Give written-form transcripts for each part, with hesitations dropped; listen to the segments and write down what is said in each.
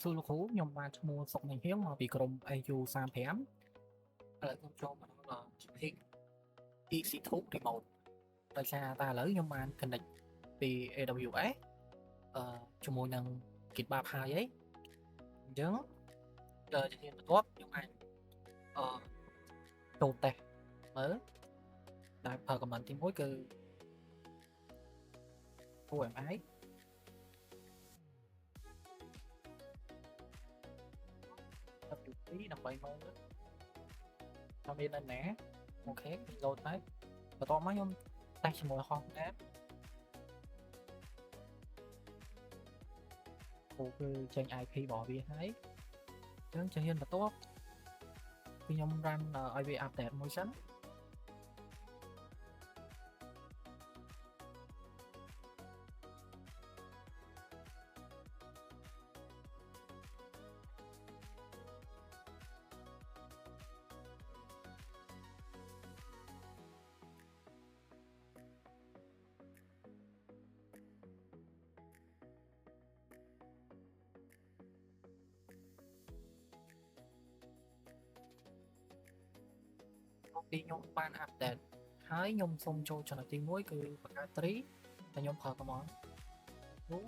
សួរលោកគ្រូខ្ញុំបានឈ្មោះសុកញញៀងមកពីក្រុម AU35 ឥឡូវខ្ញុំចូលមកដល់ជំនាញ EC2 Remote ដោយសារតែឥឡូវខ្ញុំបាន connect ពី AWS ជាមួយនឹង GitLab ហើយអញ្ចឹងជំនាញបន្ទាប់ខ្ញុំអាចចូលតេស្តមើលដែលប្រើ command ទី1គឺ OMI 2ដើម្បីមើលថាមាននៅណាអូខេ load ហើយបន្ទាប់មកខ្ញុំតេស្តជាមួយ Hostnet គឺចេញ IP របស់វាហើយអញ្ចឹងជំនាញបន្ទាប់គឺខ្ញុំ run ឲ្យវា update មួយសិនពីខ្ញុំបាន update ហើយខ្ញុំសូមចូលចំណុចទី1គឺបង្កើត tree តែខ្ញុំប្រើ command អូ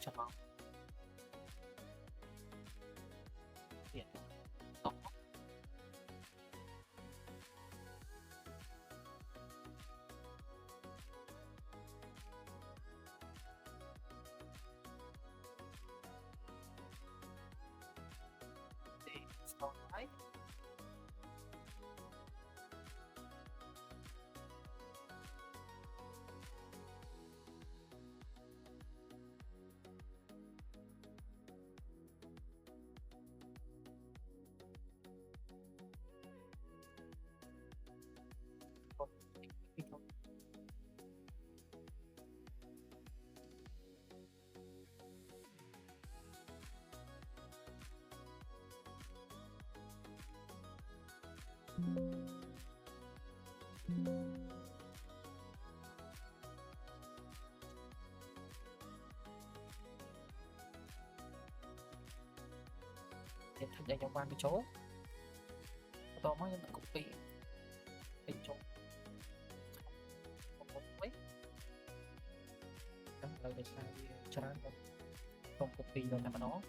ច្រឡំទៀតតោះស្តហើយ Thì thật ra trong ban cái chỗ tôi mới nhận copy bên trong không có mấy đó là để sai tràn không copy rồi nằm ở đó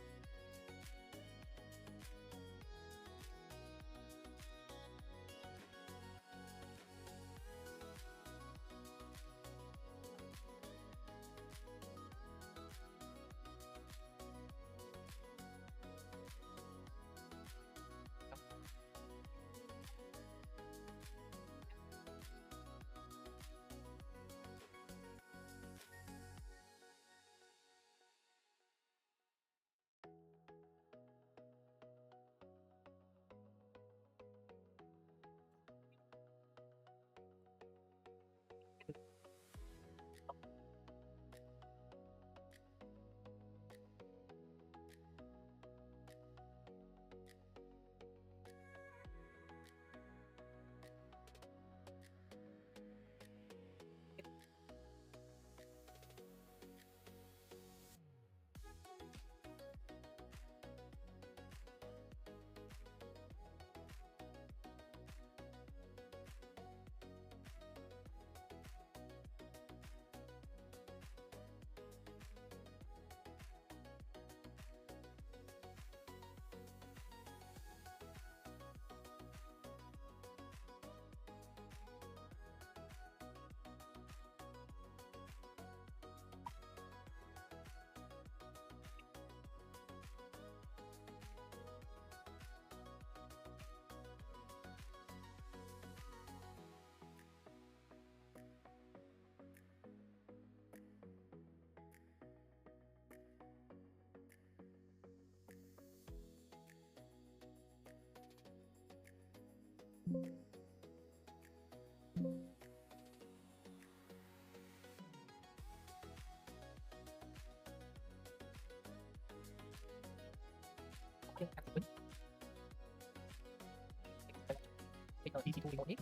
cái EC2 remote